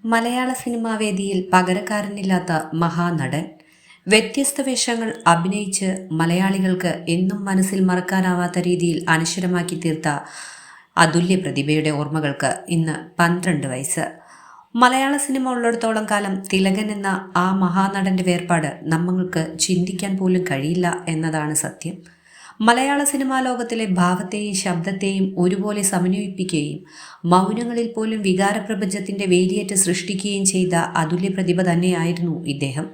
മലയാള cinema വേദിയിൽ പകരക്കാരനില്ലാത്ത മഹാനടൻ. വ്യത്യസ്ത വേഷങ്ങൾ അഭിനയിച്ച് മലയാളികൾക്ക് എന്നും മനസ്സിൽ മറക്കാനാവാത്ത രീതിയിൽ അനശ്വരമാക്കി തീർത്ത അതുല്യ പ്രതിഭയുടെ ഓർമ്മകൾക്ക് ഇന്ന് 12 വയസ്സ്. മലയാള സിനിമ ഉള്ളിടത്തോളം കാലം തിലകൻ എന്ന ആ മഹാനടന്റെ വേർപാട് നമ്മൾക്ക് ചിന്തിക്കാൻ പോലും കഴിയില്ല എന്നതാണ് സത്യം. മലയാള സിനിമാ ലോകത്തിലെ ഭാവത്തെയും ശബ്ദത്തെയും ഒരുപോലെ സമന്വയിപ്പിക്കുകയും മൗനങ്ങളിൽ പോലും വികാരപ്രപഞ്ചത്തിന്റെ വേലിയേറ്റ് സൃഷ്ടിക്കുകയും ചെയ്ത അതുല്യ പ്രതിഭ തന്നെയായിരുന്നു ഇദ്ദേഹം.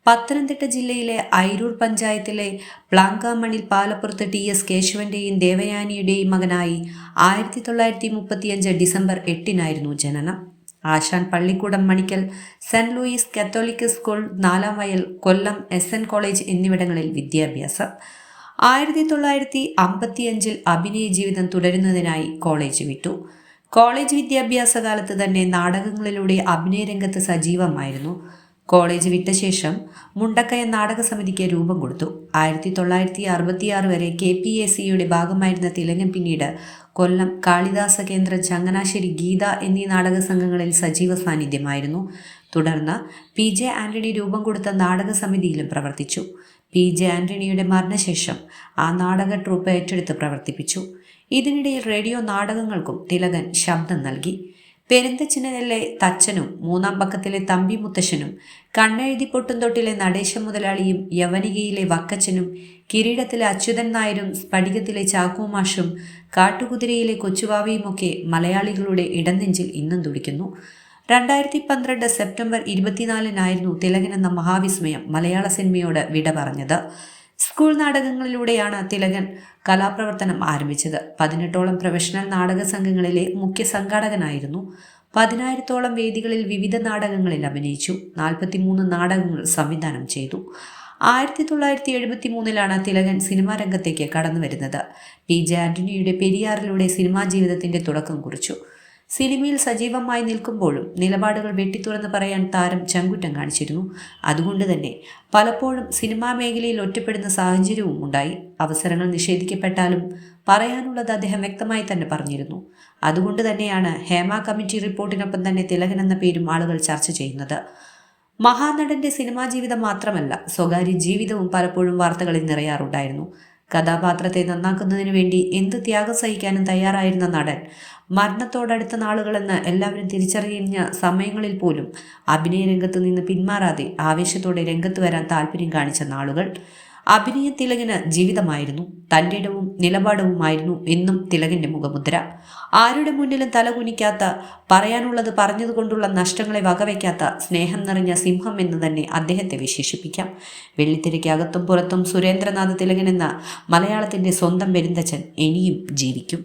പത്തനംതിട്ട ജില്ലയിലെ അയിരൂർ പഞ്ചായത്തിലെ പ്ലാങ്കാമണിൽ പാലപ്പുറത്ത് TS കേശവന്റെയും ദേവയാനിയുടെയും മകനായി 1935 ഡിസംബർ 8 ജനനം. ആശാൻ പള്ളിക്കൂടം Manikkal, Saint Louis Catholic school, 4 വയൽ, കൊല്ലം SN കോളേജ് എന്നിവിടങ്ങളിൽ വിദ്യാഭ്യാസം. 1955 അഭിനയ ജീവിതം തുടരുന്നതിനായി കോളേജ് വിട്ടു. കോളേജ് വിദ്യാഭ്യാസ കാലത്ത് തന്നെ നാടകങ്ങളിലൂടെ അഭിനയ രംഗത്ത് സജീവമായിരുന്നു. കോളേജ് വിട്ട ശേഷം മുണ്ടക്കയം നാടക സമിതിക്ക് രൂപം കൊടുത്തു. 1966 വരെ KPACയുടെ ഭാഗമായിരുന്ന തിലകൻ പിന്നീട് കൊല്ലം കാളിദാസ കേന്ദ്രം, ചങ്ങനാശ്ശേരി ഗീത എന്നീ നാടക സംഘങ്ങളിൽ സജീവ സാന്നിധ്യമായിരുന്നു. തുടർന്ന് PJ ആന്റണി രൂപം കൊടുത്ത നാടക സമിതിയിലും പ്രവർത്തിച്ചു. PJ ആന്റണിയുടെ മരണശേഷം ആ നാടക ട്രൂപ്പ് ഏറ്റെടുത്ത് പ്രവർത്തിപ്പിച്ചു. ഇതിനിടയിൽ റേഡിയോ നാടകങ്ങൾക്കും തിലകൻ ശബ്ദം നൽകി. പെരുന്തച്ചനിലെ തച്ചനും, 3-ാം പക്കത്തിലെ തമ്പി മുത്തശ്ശനും, കണ്ണെഴുതി പൊട്ടുംതൊട്ടിലെ നടേശ മുതലാളിയും, യവനികയിലെ വക്കച്ചനും, കിരീടത്തിലെ അച്യുതൻ നായരും, സ്ഫടികത്തിലെ ചാക്കോമാഷും, കാട്ടുകുതിരയിലെ കൊച്ചുവാവയുമൊക്കെ മലയാളികളുടെ ഇടനെഞ്ചിൽ ഇന്നും തുടിക്കുന്നു. 2012 സെപ്റ്റംബർ 24 തിലകൻ എന്ന മഹാവിസ്മയം മലയാള സിനിമയോട് വിട പറഞ്ഞത്. സ്കൂൾ നാടകങ്ങളിലൂടെയാണ് തിലകൻ കലാപ്രവർത്തനം ആരംഭിച്ചത്. 18ഓളം പ്രൊഫഷണൽ നാടക സംഘങ്ങളിലെ മുഖ്യ സംഘാടകനായിരുന്നു. 10,000-ഓളം വേദികളിൽ വിവിധ നാടകങ്ങളിൽ അഭിനയിച്ചു. 43 നാടകങ്ങൾ സംവിധാനം ചെയ്തു. 1973 തിലകൻ സിനിമാ രംഗത്തേക്ക് കടന്നു വരുന്നത്. PJ ആന്റണിയുടെ പെരിയാറിലൂടെ സിനിമാ ജീവിതത്തിന്റെ തുടക്കം കുറിച്ചു. സിനിമയിൽ സജീവമായി നിൽക്കുമ്പോഴും നിലപാടുകൾ വെട്ടിത്തുറന്ന് പറയാൻ താരം ചങ്കുറ്റം കാണിച്ചിരുന്നു. അതുകൊണ്ട് തന്നെ പലപ്പോഴും സിനിമാ മേഖലയിൽ ഒറ്റപ്പെടുന്ന സാഹചര്യവും ഉണ്ടായി. അവസരങ്ങൾ നിഷേധിക്കപ്പെട്ടാലും പറയാനുള്ളത് അദ്ദേഹം വ്യക്തമായി തന്നെ പറഞ്ഞിരുന്നു. അതുകൊണ്ട് തന്നെയാണ് ഹേമ കമ്മിറ്റി റിപ്പോർട്ടിനൊപ്പം തന്നെ തിലകൻ എന്ന പേരും ആളുകൾ ചർച്ച ചെയ്യുന്നത്. മഹാനടന്റെ സിനിമാ ജീവിതം മാത്രമല്ല, സ്വകാര്യ ജീവിതവും പലപ്പോഴും വാർത്തകളിൽ നിറയാറുണ്ടായിരുന്നു. കഥാപാത്രത്തെ നന്നാക്കുന്നതിനു വേണ്ടി എന്ത് ത്യാഗം സഹിക്കാനും തയ്യാറായിരുന്ന നടൻ മരണത്തോടടുത്ത നാളുകളെന്ന് എല്ലാവരും തിരിച്ചറിഞ്ഞ സമയങ്ങളിൽ പോലും അഭിനയ രംഗത്ത് നിന്ന് പിന്മാറാതെ ആവേശത്തോടെ രംഗത്ത് വരാൻ താല്പര്യം കാണിച്ച നാളുകൾ. അഭിനയ തിലകന് ജീവിതമായിരുന്നു. തൻ്റെ ഇടവും നിലപാടവുമായിരുന്നു എന്നും തിലകന്റെ മുഖമുദ്ര. ആരുടെ മുന്നിലും തലകുനിക്കാത്ത, പറയാനുള്ളത് പറഞ്ഞതുകൊണ്ടുള്ള നഷ്ടങ്ങളെ വകവയ്ക്കാത്ത, സ്നേഹം നിറഞ്ഞ സിംഹം എന്ന് തന്നെ അദ്ദേഹത്തെ വിശേഷിപ്പിക്കാം. വെള്ളിത്തിരയ്ക്ക് അകത്തും പുറത്തും സുരേന്ദ്രനാഥ് തിലകൻ എന്ന മലയാളത്തിന്റെ സ്വന്തം പെരുന്തച്ചൻ ഇനിയും ജീവിക്കും.